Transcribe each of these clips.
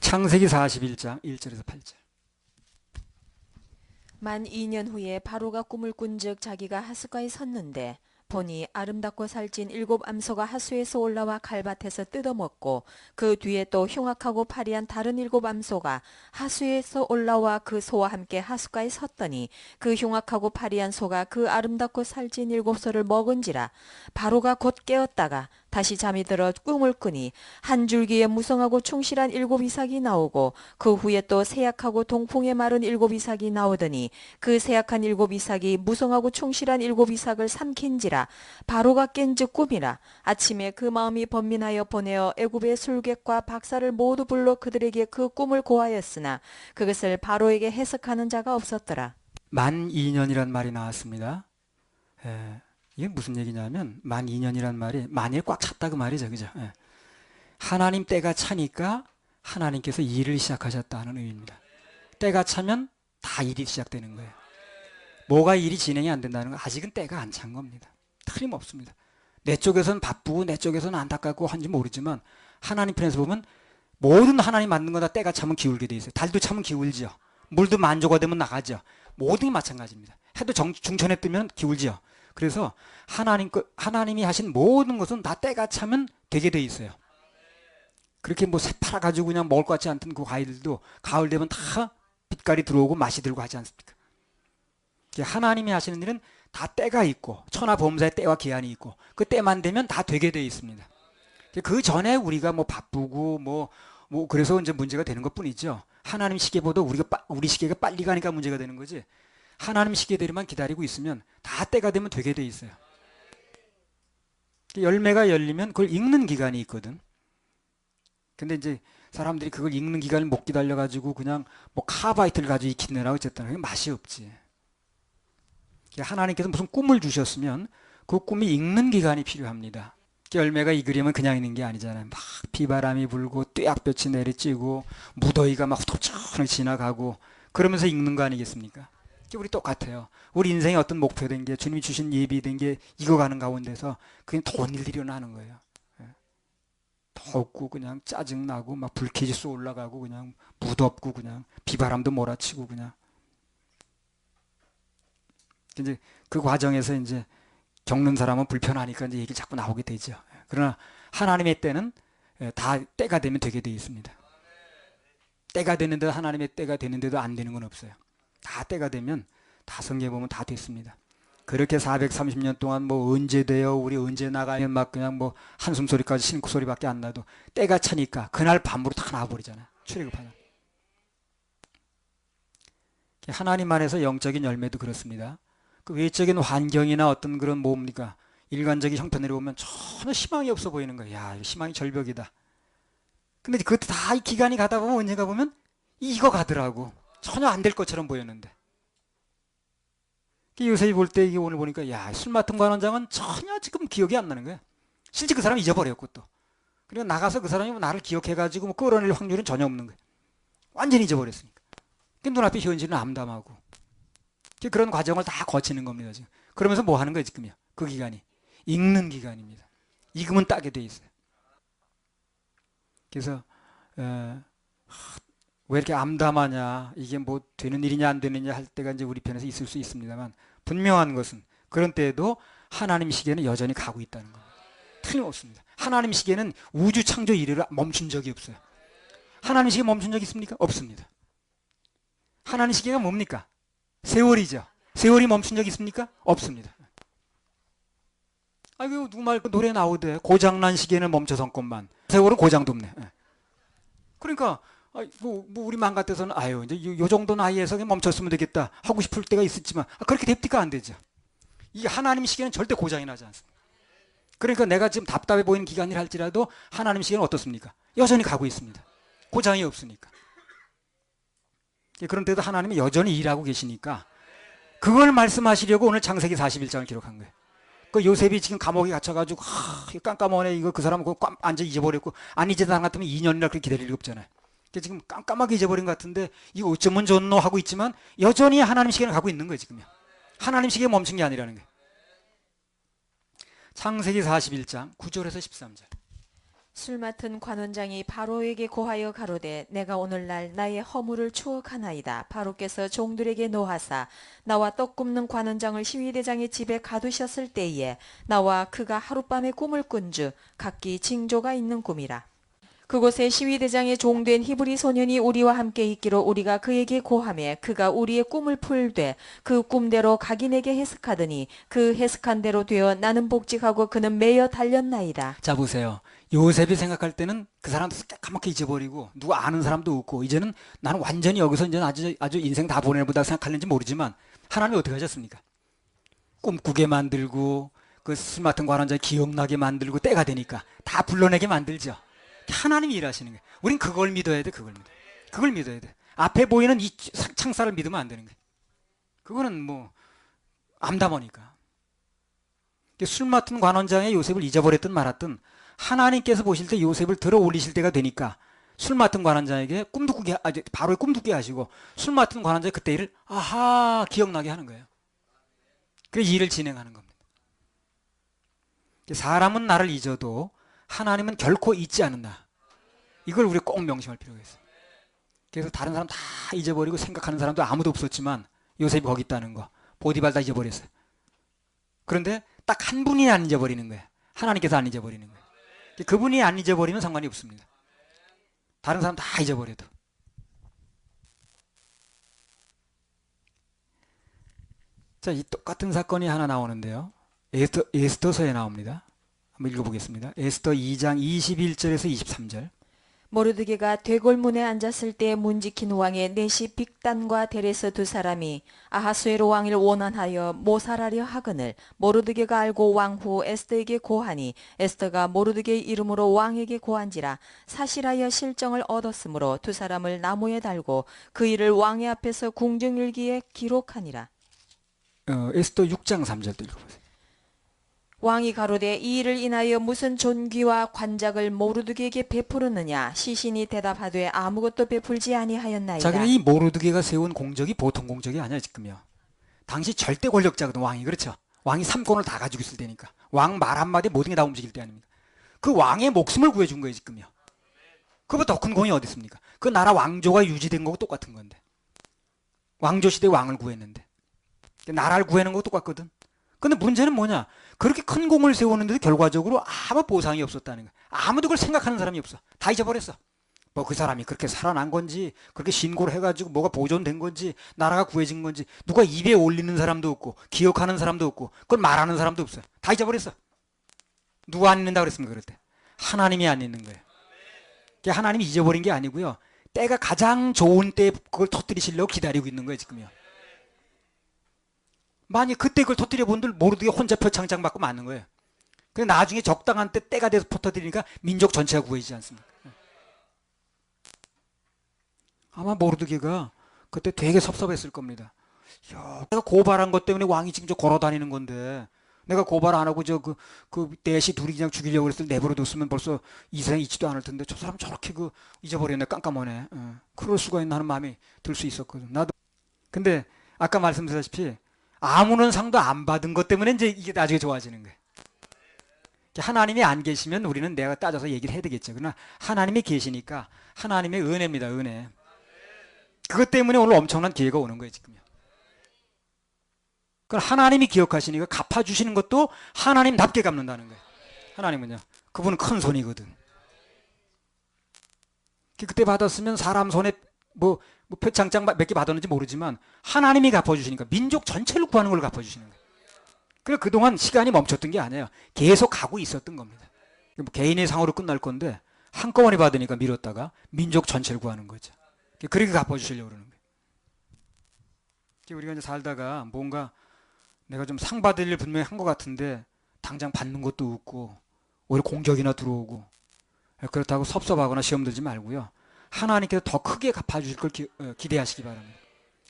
창세기 41장 1절에서 8절. 만 2년 후에 바로가 꿈을 꾼즉 자기가 하스가에 섰는데 보니 아름답고 살찐 7 암소가 하수에서 올라와 갈밭에서 뜯어먹고 그 뒤에 또 흉악하고 파리한 다른 7 암소가 하수에서 올라와 그 소와 함께 하수가에 섰더니 그 흉악하고 파리한 소가 그 아름답고 살찐 7소를 먹은지라. 바로가 곧 깨었다가 다시 잠이 들어 꿈을 꾸니 한 줄기에 무성하고 충실한 7 이삭이 나오고 그 후에 또 세약하고 동풍에 마른 7 이삭이 나오더니 그 세약한 7 이삭이 무성하고 충실한 7 이삭을 삼킨지라. 바로가 깬즉 꿈이라. 아침에 그 마음이 번민하여 보내어 애굽의 술객과 박사를 모두 불러 그들에게 그 꿈을 고하였으나 그것을 바로에게 해석하는 자가 없었더라. 만 2년이란 말이 나왔습니다. 이게 무슨 얘기냐면 만 2년이란 말이 만일 꽉 찼다 그 말이죠. 그죠? 하나님 때가 차니까 하나님께서 일을 시작하셨다는 의미입니다. 때가 차면 다 일이 시작되는 거예요. 뭐가 일이 진행이 안 된다는 건 아직은 때가 안 찬 겁니다. 틀림없습니다. 내 쪽에서는 바쁘고 내 쪽에서는 안타깝고 한지 모르지만 하나님 편에서 보면 모든 하나님 만든 거 다 때가 차면 기울게 돼 있어요. 달도 차면 기울지요. 물도 만조가 되면 나가죠. 모든 게 마찬가지입니다. 해도 중천에 뜨면 기울지요. 그래서 하나님이 하신 모든 것은 다 때가 차면 되게 돼 있어요. 그렇게 뭐 새파라 가지고 그냥 먹을 것 같지 않던 그 과일들도 가을 되면 다 빛깔이 들어오고 맛이 들고 하지 않습니까? 하나님이 하시는 일은 다 때가 있고 천하범사의 때와 기한이 있고 그 때만 되면 다 되게 돼 있습니다. 그 전에 우리가 뭐 바쁘고 뭐 그래서 이제 문제가 되는 것뿐이죠. 하나님 시계보다 우리 시계가 빨리 가니까 문제가 되는 거지. 하나님 시계대로만 기다리고 있으면 다 때가 되면 되게 돼 있어요. 열매가 열리면 그걸 읽는 기간이 있거든. 근데 이제 사람들이 그걸 읽는 기간을 못 기다려 가지고 그냥 뭐 카바이트를 가지고 익히느라 어쨌든 그게 맛이 없지. 하나님께서 무슨 꿈을 주셨으면 그 꿈이 익는 기간이 필요합니다. 열매가 익으려면 그냥 있는 게 아니잖아요. 막 비바람이 불고 뙤약볕이 내리쬐고 무더위가 막 후덥천히 지나가고 그러면서 익는 거 아니겠습니까? 우리 똑같아요. 우리 인생에 어떤 목표된 게 주님이 주신 예비된 게 익어가는 가운데서 그냥 더운 일들이 일어나는 거예요. 덥고 그냥 짜증나고 막 불쾌지 쏘 올라가고 그냥 무덥고 그냥 비바람도 몰아치고 그냥 이제 그 과정에서 이제 겪는 사람은 불편하니까 이제 얘기 자꾸 나오게 되죠. 그러나 하나님의 때는 다 때가 되면 되게 되어 있습니다. 때가 되는데도 하나님의 때가 되는데도 안 되는 건 없어요. 다 때가 되면 다 성경에 보면 다 됐습니다. 그렇게 430년 동안 뭐 언제 돼요? 우리 언제 나가면 막 그냥 뭐 한숨 소리까지 신고 소리밖에 안 나도 때가 차니까 그날 밤으로 다 나와버리잖아요. 출애굽하잖아요. 하나님 안에서 영적인 열매도 그렇습니다. 그 외적인 환경이나 어떤 그런 뭡니까? 일관적인 형편으로 보면 전혀 희망이 없어 보이는 거예요. 야, 희망이 절벽이다. 근데 그것도 다 이 기간이 가다 보면 언젠가 보면 이거 가더라고. 전혀 안 될 것처럼 보였는데. 요새 볼 때 이게 오늘 보니까 야, 술 맡은 관원장은 전혀 지금 기억이 안 나는 거야. 실제 그 사람 잊어버렸고 또. 그리고 나가서 그 사람이 나를 기억해가지고 뭐 끌어낼 확률은 전혀 없는 거야. 완전히 잊어버렸으니까. 그 눈앞에 현실은 암담하고. 그런 과정을 다 거치는 겁니다, 지금. 그러면서 뭐 하는 거예요, 지금요? 그 기간이. 읽는 기간입니다. 익으면 따게 돼 있어요. 그래서, 왜 이렇게 암담하냐, 이게 뭐 되는 일이냐 안 되느냐 할 때가 이제 우리 편에서 있을 수 있습니다만, 분명한 것은 그런 때에도 하나님 시계는 여전히 가고 있다는 겁니다. 틀림없습니다. 하나님 시계는 우주 창조 이래로 멈춘 적이 없어요. 하나님 시계 멈춘 적 있습니까? 없습니다. 하나님 시계가 뭡니까? 세월이죠. 세월이 멈춘 적 있습니까? 없습니다. 아이고 누구 말 노래 나오대. 고장난 시계는 멈춰섰건만 세월은 고장도 없네. 그러니까 뭐 우리 맘 같아서는 아유 이제 요 정도 나이에서 그냥 멈췄으면 되겠다 하고 싶을 때가 있었지만 그렇게 됩니까? 안 되죠. 이 하나님 시계는 절대 고장이 나지 않습니다. 그러니까 내가 지금 답답해 보이는 기간이라 할지라도 하나님 시계는 어떻습니까? 여전히 가고 있습니다. 고장이 없으니까. 그런데도 하나님이 여전히 일하고 계시니까 그걸 말씀하시려고 오늘 창세기 41장을 기록한 거예요. 그 요셉이 지금 감옥에 갇혀가지고 깜깜하네 이거 그 사람 완전 잊어버렸고 안 잊은 사람 같으면 2년이나 그렇게 기다릴 리 없잖아요. 지금 깜깜하게 잊어버린 것 같은데 이거 어쩌면 좋노 하고 있지만 여전히 하나님 시계는 가고 있는 거예요. 지금요. 하나님 시계가 멈춘 게 아니라는 거예요. 창세기 41장 9절에서 13절. 술 맡은 관원장이 바로에게 고하여 가로되 내가 오늘날 나의 허물을 추억하나이다. 바로께서 종들에게 노하사 나와 떡 굽는 관원장을 시위대장의 집에 가두셨을 때에 나와 그가 하룻밤에 꿈을 꾼즉 각기 징조가 있는 꿈이라. 그곳에 시위대장의 종된 히브리 소년이 우리와 함께 있기로 우리가 그에게 고하매 그가 우리의 꿈을 풀되 그 꿈대로 각인에게 해석하더니 그 해석한 대로 되어 나는 복직하고 그는 매여 달렸나이다. 자, 보세요. 요셉이 생각할 때는 그 사람도 까맣게 잊어버리고 누구 아는 사람도 없고 이제는 나는 완전히 여기서 이제 아주 인생 다 보내보다 생각하는지 모르지만 하나님이 어떻게 하셨습니까? 꿈꾸게 만들고 그 술 맡은 관원자 기억나게 만들고 때가 되니까 다 불러내게 만들죠. 하나님이 일하시는 거예요. 우린 그걸 믿어야 돼. 그걸 믿어야 돼. 앞에 보이는 이 창살을 믿으면 안 되는 거예요. 그거는 뭐 암담하니까. 술 맡은 관원장의 요셉을 잊어버렸든 말았든 하나님께서 보실 때 요셉을 들어 올리실 때가 되니까 술 맡은 관원장에게 바로 꿈도 꾸게 하시고 술 맡은 관원장이 그때 일을 아하 기억나게 하는 거예요. 그래서 일을 진행하는 겁니다. 사람은 나를 잊어도 하나님은 결코 잊지 않는다. 이걸 우리 꼭 명심할 필요가 있어요. 그래서 다른 사람 다 잊어버리고 생각하는 사람도 아무도 없었지만 요셉이 거기 있다는 거 보디발 다 잊어버렸어요. 그런데 딱 한 분이 안 잊어버리는 거예요. 하나님께서 안 잊어버리는 거예요. 그분이 안 잊어버리면 상관이 없습니다. 다른 사람 다 잊어버려도. 자, 이 똑같은 사건이 하나 나오는데요. 에스더서에 나옵니다. 한번 읽어보겠습니다. 에스더 2장 21절에서 23절. 모르드게가 되골문에 앉았을 때 문지킨 왕의 내시 빅단과 데레스 두 사람이 아하수에로 왕을 원한하여 모살하려 하거늘 모르드게가 알고 왕후 에스더에게 고하니 에스더가 모르드게의 이름으로 왕에게 고한지라 사실하여 실정을 얻었으므로 두 사람을 나무에 달고 그 일을 왕의 앞에서 궁정일기에 기록하니라. 에스더 6장 3절도 읽어보세요. 왕이 가로되 이 일을 인하여 무슨 존귀와 관작을 모르드게에게 베푸르느냐. 시신이 대답하되 아무것도 베풀지 아니하였나이다. 자, 그럼 이 모르드게가 세운 공적이 보통 공적이 아니야 지금요. 당시 절대 권력자거든 왕이. 그렇죠. 왕이 삼권을 다 가지고 있을 때니까. 왕 말 한마디에 모든 게 다 움직일 때 아닙니까. 그 왕의 목숨을 구해준 거예요 지금요. 그보다 더 큰 공이 어디 있습니까. 그 나라 왕조가 유지된 거고 똑같은 건데. 왕조 시대에 왕을 구했는데 나라를 구해는 거고 똑같거든. 근데 문제는 뭐냐. 그렇게 큰 공을 세우는데도 결과적으로 아무 보상이 없었다는 거야. 아무도 그걸 생각하는 사람이 없어. 다 잊어버렸어. 뭐 그 사람이 그렇게 살아난 건지 그렇게 신고를 해가지고 뭐가 보존된 건지 나라가 구해진 건지 누가 입에 올리는 사람도 없고 기억하는 사람도 없고 그걸 말하는 사람도 없어요. 다 잊어버렸어. 누가 안 잊는다고 그랬습니까 그럴 때. 하나님이 안 잊는 거예요. 하나님이 잊어버린 게 아니고요. 때가 가장 좋은 때에 그걸 터뜨리시려고 기다리고 있는 거예요 지금요. 만약 그때 그걸 터뜨려 본들 모르드게 혼자 표창장 받고 맞는 거예요. 근데 나중에 적당한 때가 돼서 터뜨리니까 민족 전체가 구해지지 않습니까? 아마 모르드게가 그때 되게 섭섭했을 겁니다. 야, 내가 고발한 것 때문에 왕이 지금 저 걸어 다니는 건데 내가 고발 안 하고 그 넷이 둘이 그냥 죽이려고 그랬을 때 내버려 뒀으면 벌써 이 세상에 있지도 않을 텐데 저 사람 저렇게 잊어버렸네. 깜깜하네. 그럴 수가 있나 하는 마음이 들 수 있었거든. 나도. 근데 아까 말씀드렸다시피 아무런 상도 안 받은 것 때문에 이제 이게 나중에 좋아지는 거예요. 하나님이 안 계시면 우리는 내가 따져서 얘기를 해야 되겠죠. 그러나 하나님이 계시니까 하나님의 은혜입니다. 은혜. 그것 때문에 오늘 엄청난 기회가 오는 거예요. 지금요. 그걸 하나님이 기억하시니까 갚아주시는 것도 하나님답게 갚는다는 거예요. 하나님은요. 그분은 큰 손이거든. 그때 받았으면 사람 손에 뭐 표창장 몇 개 받았는지 모르지만 하나님이 갚아주시니까 민족 전체를 구하는 걸 갚아주시는 거예요. 그래서 그동안 시간이 멈췄던 게 아니에요. 계속 가고 있었던 겁니다. 개인의 상으로 끝날 건데 한꺼번에 받으니까 미뤘다가 민족 전체를 구하는 거죠. 그렇게 갚아주시려고 그러는 거예요. 우리가 이제 살다가 뭔가 내가 좀 상 받을 일 분명히 한 것 같은데 당장 받는 것도 없고 오히려 공격이나 들어오고 그렇다고 섭섭하거나 시험 들지 말고요. 하나님께서 더 크게 갚아주실 걸 기대하시기 바랍니다.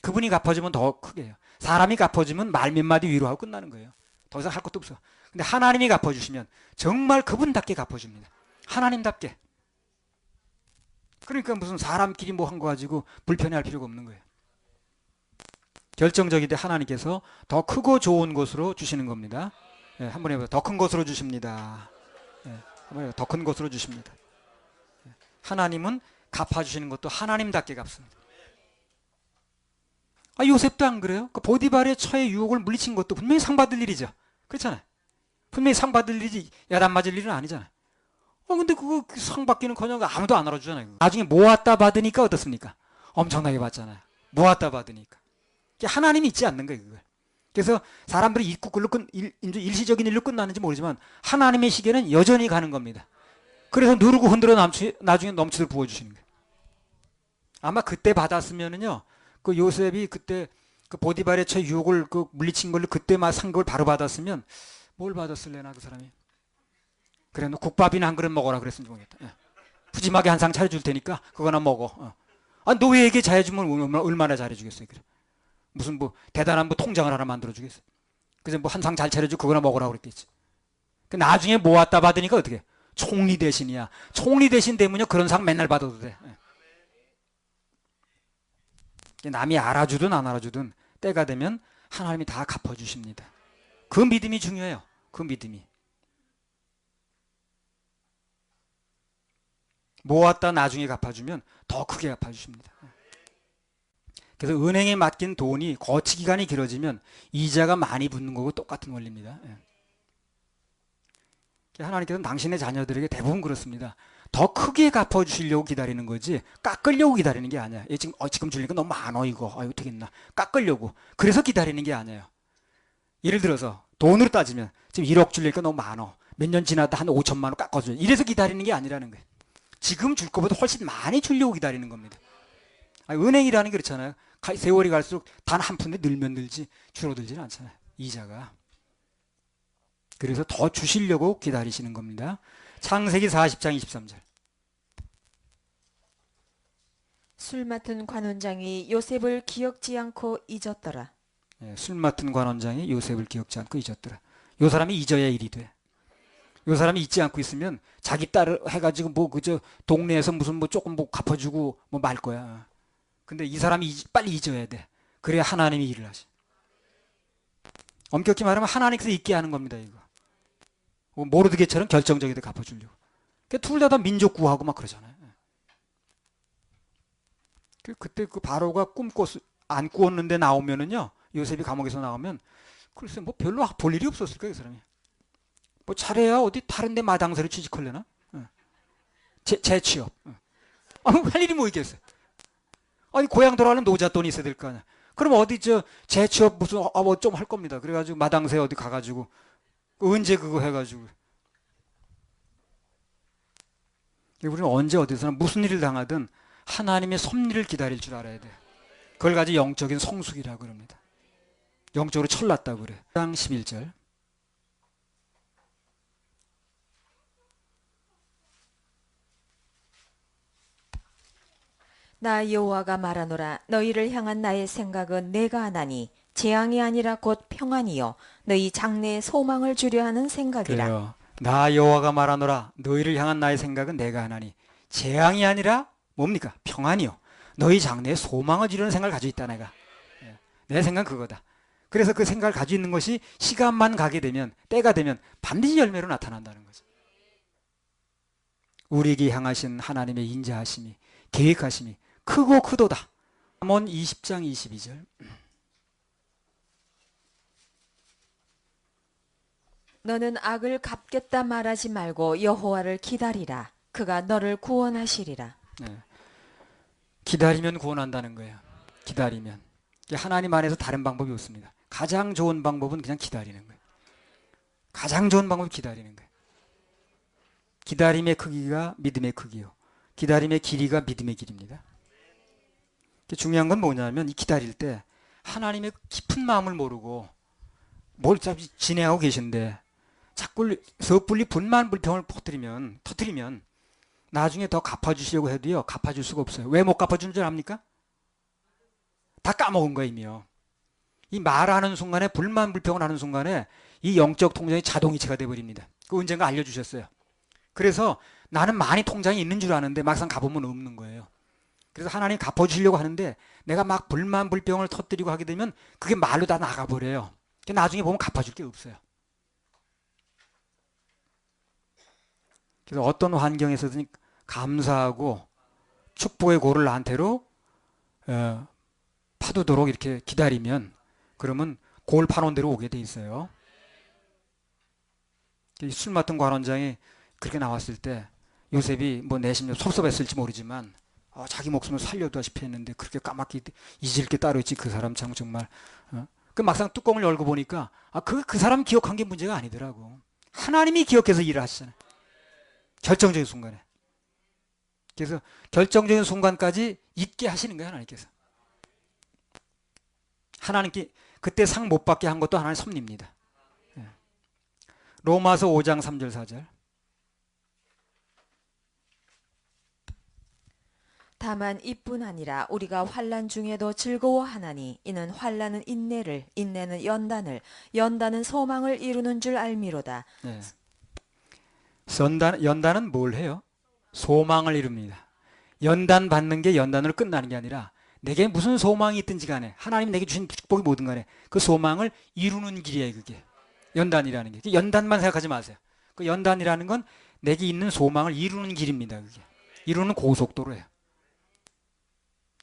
그분이 갚아주면 더 크게 해요. 사람이 갚아주면 말 몇 마디 위로하고 끝나는 거예요. 더 이상 할 것도 없어. 근데 하나님이 갚아주시면 정말 그분답게 갚아줍니다. 하나님답게. 그러니까 무슨 사람끼리 뭐 한 거 가지고 불편해할 필요가 없는 거예요. 결정적일 때 하나님께서 더 크고 좋은 것으로 주시는 겁니다. 한번 해봐요. 더 큰 것으로 주십니다. 한번 해봐요. 더 큰 것으로 주십니다. 하나님은 갚아주시는 것도 하나님답게 갚습니다. 요셉도 안 그래요? 그 보디발의 처의 유혹을 물리친 것도 분명히 상 받을 일이죠. 그렇잖아요. 분명히 상 받을 일이지 야단 맞을 일은 아니잖아요. 근데 그거 상 받기는커녕 아무도 안 알아주잖아요. 그거. 나중에 모았다 받으니까 어떻습니까? 엄청나게 받잖아요. 모았다 받으니까. 하나님이 있지 않는 거예요, 그걸. 그래서 사람들이 잊고 일시적인 일로 끝나는지 모르지만 하나님의 시계는 여전히 가는 겁니다. 그래서 누르고 흔들어 나중에 넘치도록 부어주시는 거예요. 아마 그때 받았으면은요, 그 요셉이 그때 그 보디발의 처 유혹을 그 물리친 걸로 그때 막 상급을 바로 받았으면 뭘 받았을래나 그 사람이. 그래, 너 국밥이나 한 그릇 먹어라 그랬으면 모르겠다. 예. 푸짐하게 한 상 차려줄 테니까 그거나 먹어. 노예에게 잘해주면 얼마나 잘해주겠어요. 그래. 무슨 뭐 대단한 뭐 통장을 하나 만들어주겠어요. 그래서 뭐 한 상 잘 차려주고 그거나 먹으라고 그랬겠지. 그 나중에 모았다 받으니까 어떻게? 총리 대신이야. 총리 대신 되면요 그런 상 맨날 받아도 돼. 남이 알아주든 안 알아주든 때가 되면 하나님이 다 갚아주십니다. 그 믿음이 중요해요. 그 믿음이. 모았다 나중에 갚아주면 더 크게 갚아주십니다. 그래서 은행에 맡긴 돈이 거치 기간이 길어지면 이자가 많이 붙는 거고 똑같은 원리입니다. 하나님께서는 당신의 자녀들에게 대부분 그렇습니다. 더 크게 갚아주시려고 기다리는 거지 깎으려고 기다리는 게 아니야. 지금 줄리니까 너무 많어 이거. 어떻게 했나. 깎으려고. 그래서 기다리는 게 아니에요. 예를 들어서 돈으로 따지면 지금 1억 줄리니까 너무 많어. 몇 년 지나다 한 5천만 원 깎아줘요. 이래서 기다리는 게 아니라는 거예요. 지금 줄 것보다 훨씬 많이 주려고 기다리는 겁니다. 은행이라는 게 그렇잖아요. 세월이 갈수록 단 한 푼에 늘면 늘지 줄어들지는 않잖아요. 이자가. 그래서 더 주시려고 기다리시는 겁니다. 창세기 40장 23절. 술 맡은 관원장이 요셉을 기억지 않고 잊었더라. 술 맡은 관원장이 요셉을 기억지 않고 잊었더라. 요 사람이 잊어야 일이 돼. 요 사람이 잊지 않고 있으면 자기 딸을 해가지고 뭐 그저 동네에서 무슨 뭐 조금 뭐 갚아주고 뭐 말 거야. 근데 이 사람이 빨리 잊어야 돼. 그래야 하나님이 일을 하시. 엄격히 말하면 하나님께서 잊게 하는 겁니다. 이거. 모르드게처럼 결정적이게 갚아주려고. 둘 다 민족 구하고 막 그러잖아요. 그때 그 바로가 안 꾸었는데 나오면은요. 요셉이 감옥에서 나오면 글쎄 뭐 별로 볼 일이 없었을 거예요. 그 사람이. 뭐 잘해야 어디 다른 데 마당새로 취직하려나? 재취업. 할 일이 뭐 있겠어요. 고향 돌아가려면 노잣돈이 있어야 될 거 아니야. 그럼 어디 재취업 무슨 뭐 좀 할 겁니다. 그래가지고 마당새 어디 가가지고 언제 그거 해가지고. 우리는 언제 어디서나 무슨 일을 당하든 하나님의 섭리를 기다릴 줄 알아야 돼. 그걸 가지고 영적인 성숙이라고 그럽니다. 영적으로 철났다고 그래. 1장 11절. 나 여호와가 말하노라. 너희를 향한 나의 생각은 내가 하나니 재앙이 아니라 곧 평안이요 너희 장래에 소망을 주려 하는 생각이라. 그래요. 나 여호와가 말하노라. 너희를 향한 나의 생각은 내가 하나니 재앙이 아니라 뭡니까? 평안이요 너희 장래에 소망을 주려는 생각을 가지고 있다 내가. 내 생각은 그거다. 그래서 그 생각을 가지고 있는 것이 시간만 가게 되면 때가 되면 반드시 열매로 나타난다는 거죠. 우리에게 향하신 하나님의 인자하심이 계획하심이 크고 크도다. 잠언 20장 22절. 너는 악을 갚겠다 말하지 말고 여호와를 기다리라. 그가 너를 구원하시리라. 기다리면 구원한다는 거예요. 기다리면. 하나님 안에서 다른 방법이 없습니다. 가장 좋은 방법은 그냥 기다리는 거예요. 가장 좋은 방법은 기다리는 거예요. 기다림의 크기가 믿음의 크기요. 기다림의 길이가 믿음의 길입니다. 중요한 건 뭐냐면 이 기다릴 때 하나님의 깊은 마음을 모르고 뭘 진행하고 계신데 자꾸 섣불리 분만 불평을 터뜨리면 나중에 더 갚아주시려고 해도요 갚아줄 수가 없어요. 왜 못 갚아주는 줄 압니까? 다 까먹은 거예요 이미요. 이 말하는 순간에 불만 불평을 하는 순간에 이 영적 통장이 자동이체가 돼버립니다. 그 언젠가 알려주셨어요. 그래서 나는 많이 통장이 있는 줄 아는데 막상 가보면 없는 거예요. 그래서 하나님 갚아주시려고 하는데 내가 막 불만 불평을 터뜨리고 하게 되면 그게 말로 다 나가버려요. 나중에 보면 갚아줄 게 없어요. 그래서 어떤 환경에서든 감사하고 축복의 고를 나한테로 파도도록 이렇게 기다리면 그러면 골 파놓은 대로 오게 돼 있어요. 술 맡은 관원장이 그렇게 나왔을 때 요셉이 뭐 내심 섭섭했을지 모르지만 자기 목숨을 살려다시피 했는데 그렇게 까맣게 잊을 게 따로 있지. 그 사람 참 정말 그 막상 뚜껑을 열고 보니까 그 사람 기억한 게 문제가 아니더라고. 하나님이 기억해서 일을 하시잖아요. 결정적인 순간에. 그래서 결정적인 순간까지 잊게 하시는 거예요. 하나님께서. 하나님께 그때 상 못 받게 한 것도 하나님의 섭리입니다. 로마서 5장 3절 4절. 다만 이뿐 아니라 우리가 환난 중에도 즐거워하나니 이는 환난은 인내를, 인내는 연단을, 연단은 소망을 이루는 줄 알미로다. 네. 연단은 뭘 해요? 소망을 이룹니다. 연단 받는 게 연단으로 끝나는 게 아니라 내게 무슨 소망이 있든지 간에 하나님 내게 주신 축복이 뭐든 간에 그 소망을 이루는 길이에요. 그게 연단이라는 게. 연단만 생각하지 마세요. 그 연단이라는 건 내게 있는 소망을 이루는 길입니다. 그게 이루는 고속도로예요.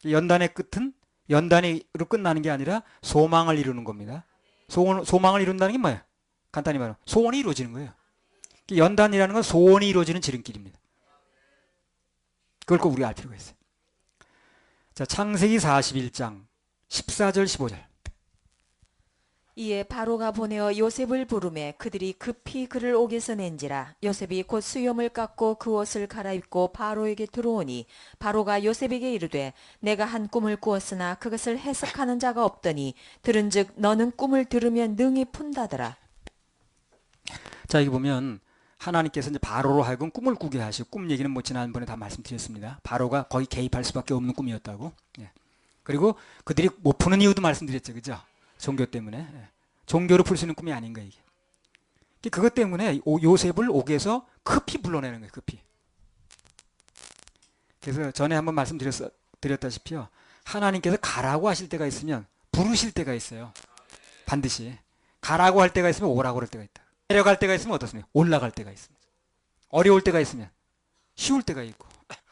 연단의 끝은 연단으로 끝나는 게 아니라 소망을 이루는 겁니다. 소망을 이룬다는 게 뭐예요? 간단히 말하면 소원이 이루어지는 거예요. 연단이라는 건 소원이 이루어지는 지름길입니다. 그걸 꼭 우리가 알 필요가 있어요. 자, 창세기 41장 14절 15절. 이에 바로가 보내어 요셉을 부르매 그들이 급히 그를 옥에서 낸지라. 요셉이 곧 수염을 깎고 그 옷을 갈아입고 바로에게 들어오니 바로가 요셉에게 이르되 내가 한 꿈을 꾸었으나 그것을 해석하는 자가 없더니 들은즉 너는 꿈을 들으면 능히 푼다더라. 자, 여기 보면 하나님께서 이제 바로로 하여금 꿈을 꾸게 하시고, 꿈 얘기는 뭐 지난번에 다 말씀드렸습니다. 바로가 거의 개입할 수밖에 없는 꿈이었다고. 예. 그리고 그들이 못 푸는 이유도 말씀드렸죠, 그죠? 종교 때문에. 예. 종교로 풀 수 있는 꿈이 아닌 거예요, 이게. 그것 때문에 요셉을 옥에서 급히 불러내는 거예요, 급히. 그래서 전에 한번 말씀드렸다시피요, 하나님께서 가라고 하실 때가 있으면 부르실 때가 있어요. 반드시. 가라고 할 때가 있으면 오라고 할 때가 있다. 내려갈 때가 있으면 어떻습니까? 올라갈 때가 있습니다. 어려울 때가 있으면 쉬울 때가 있고,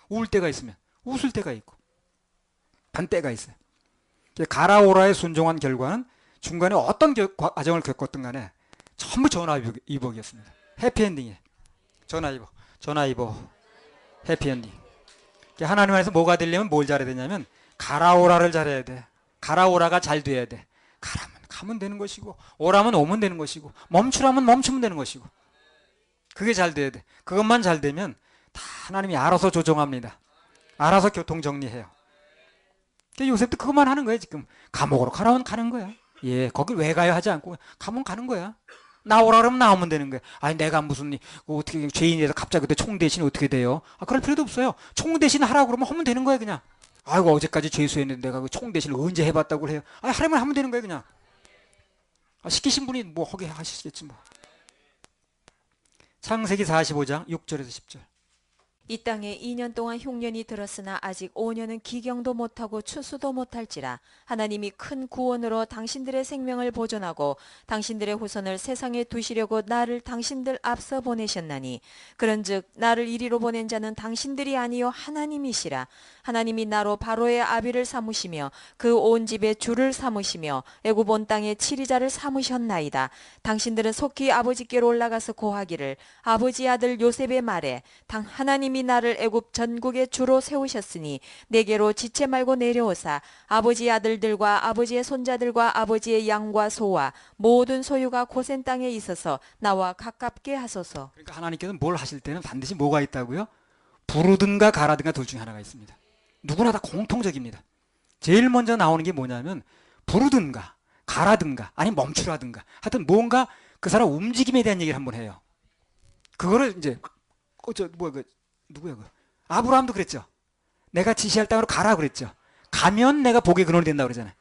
우울 때가 있으면 웃을 때가 있고, 반때가 있어요. 가라 오라에 순종한 결과는 중간에 어떤 과정을 겪었든 간에 전부 전화위복이었습니다. 해피엔딩이에요. 전화위복, 해피엔딩. 하나님 안에서 뭐가 되려면 뭘 잘해야 되냐면 가라 오라를 잘해야 돼. 가라 오라가 잘 돼야 돼. 가면 되는 것이고, 오라면 오면 되는 것이고, 멈추라면 멈추면 되는 것이고, 그게 잘 돼야 돼. 그것만 잘 되면 다 하나님이 알아서 조정합니다. 알아서 교통 정리해요. 요셉도 그것만 하는 거예요. 지금 감옥으로 가라면 가는 거야. 예, 거길 왜 가요 하지 않고 가면 가는 거야. 나오라 그러면 나오면 되는 거야. 아니 내가 무슨 어떻게 죄인이라서 갑자기 그때 총 대신이 어떻게 돼요? 그럴 필요도 없어요. 총 대신 하라고 그러면 하면 되는 거야 그냥. 아이고 어제까지 죄수했는데 내가 그 총 대신을 언제 해봤다고 해요? 하려면 하면 되는 거야 그냥. 시키신 분이 뭐 하게 하시겠지 뭐. 창세기 45장 6절에서 10절. 이 땅에 2년 동안 흉년이 들었으나 아직 5년은 기경도 못하고 추수도 못할지라. 하나님이 큰 구원으로 당신들의 생명을 보존하고 당신들의 후손을 세상에 두시려고 나를 당신들 앞서 보내셨나니 그런즉 나를 이리로 보낸 자는 당신들이 아니요 하나님이시라. 하나님이 나로 바로의 아비를 삼으시며 그 온 집에 주를 삼으시며 애굽 온 땅에 치리자를 삼으셨나이다. 당신들은 속히 아버지께로 올라가서 고하기를 아버지 아들 요셉의 말에 하나님이 나를 애굽 전국의 주로 세우셨으니 내게로 지체 말고 내려오사 아버지 아들들과 아버지의 손자들과 아버지의 양과 소와 모든 소유가 고센 땅에 있어서 나와 가깝게 하소서. 그러니까 하나님께서는 뭘 하실 때는 반드시 뭐가 있다고요? 부르든가 가라든가 둘 중에 하나가 있습니다. 누구나 다 공통적입니다. 제일 먼저 나오는 게 뭐냐면 부르든가 가라든가 아니면 멈추라든가 하여튼 뭔가 그 사람 움직임에 대한 얘기를 한번 해요. 그거를 이제 누구야 그 아브라함도 그랬죠. 내가 지시할 땅으로 가라 그랬죠. 가면 내가 복의 근원이 된다고 그러잖아요.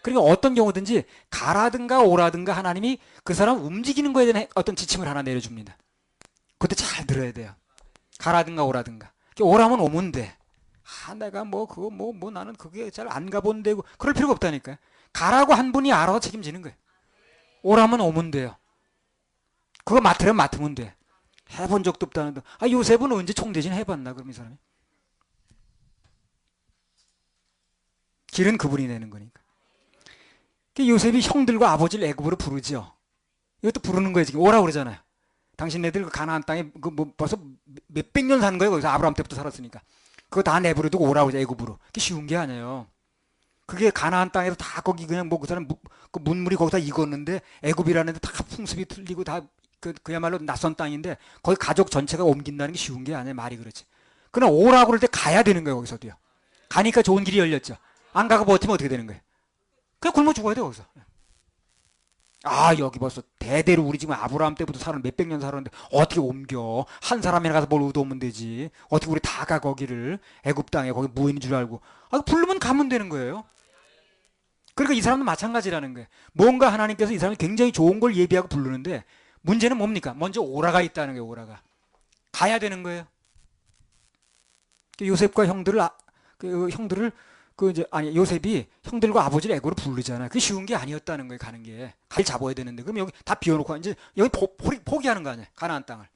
그러니까 어떤 경우든지 가라든가 오라든가 하나님이 그 사람 움직이는 거에 대한 어떤 지침을 하나 내려줍니다. 그때 잘 들어야 돼요. 가라든가 오라든가. 오라면 오면 돼. 내가 나는 그게 잘 안 가본 데고 그럴 필요가 없다니까요. 가라고 한 분이 알아서 책임지는 거예요. 오라면 오면 돼요. 그거 맡으면 돼. 해본 적도 없다는데. 아, 요셉은 언제 총대신 해봤나, 그럼 이 사람이? 길은 그분이 내는 거니까. 요셉이 형들과 아버지를 애굽으로 부르죠. 이것도 부르는 거예요. 지금 오라고 그러잖아요. 당신네들 그 가나안 땅에 그 뭐 벌써 몇백 년 사는 거예요. 거기서 아브라함 때부터 살았으니까. 그거 다 내버려두고 오라고 그러죠. 애굽으로. 그게 쉬운 게 아니에요. 그게 가나안 땅에서 다 거기 그냥 뭐 그 사람 그 문물이 거기다 익었는데 애굽이라는 데 다 풍습이 틀리고 다 그야말로 낯선 땅인데 거기 가족 전체가 옮긴다는 게 쉬운 게 아니에요. 말이 그렇지. 그러나 오라고 그럴 때 가야 되는 거예요. 거기서도요. 가니까 좋은 길이 열렸죠. 안 가고 버티면 어떻게 되는 거예요? 그냥 굶어 죽어야 돼요. 거기서. 아, 여기 벌써 대대로 우리 지금 아브라함 때부터 사는 몇백 년 살았는데 어떻게 옮겨? 한 사람이나 가서 뭘 얻어오면 되지. 어떻게 우리 다 가 거기를 애굽 땅에 거기 무인인 줄 알고. 아, 부르면 가면 되는 거예요. 그러니까 이 사람도 마찬가지라는 거예요. 뭔가 하나님께서 이 사람이 굉장히 좋은 걸 예비하고 부르는데 문제는 뭡니까? 먼저 오라가 있다는 거예요. 오라가. 가야 되는 거예요. 요셉과 형들을 형들을 요셉이 형들과 아버지를 애고로 부르잖아요. 그게 쉬운 게 아니었다는 거예요. 가는 게. 갈 잡아야 되는데. 그럼 여기 다 비워놓고 이제 여기 포기하는 거 아니에요. 가나안 땅을.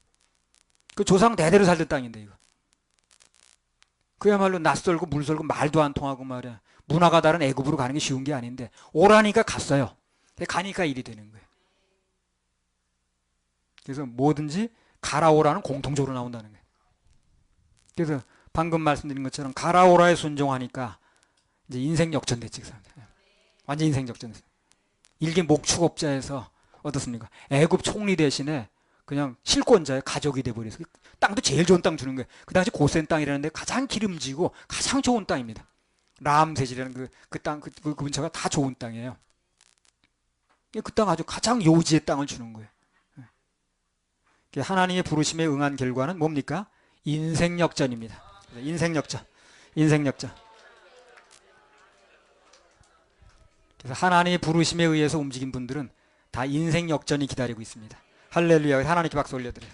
그 조상 대대로 살던 땅인데 이거. 그야말로 낯설고 물설고 말도 안 통하고 말이야. 문화가 다른 애굽으로 가는 게 쉬운 게 아닌데 오라니까 갔어요. 가니까 일이 되는 거예요. 그래서 뭐든지 가라오라는 공통적으로 나온다는 거예요. 그래서 방금 말씀드린 것처럼 가라오라에 순종하니까 이제 인생 역전됐지. 그 사람들. 완전 인생 역전됐어요. 일개 목축업자에서 어떻습니까? 애굽 총리 대신에 그냥 실권자의 가족이 돼버려서 땅도 제일 좋은 땅 주는 거예요. 그 당시 고센 땅이라는데 가장 기름지고 가장 좋은 땅입니다. 라암셋이라는 그 땅, 그 근처가 다 좋은 땅이에요. 그 땅 아주 가장 요지의 땅을 주는 거예요. 하나님의 부르심에 응한 결과는 뭡니까? 인생 역전입니다. 인생 역전. 인생 역전. 그래서 하나님의 부르심에 의해서 움직인 분들은 다 인생 역전이 기다리고 있습니다. 할렐루야. 하나님께 박수 올려드려요.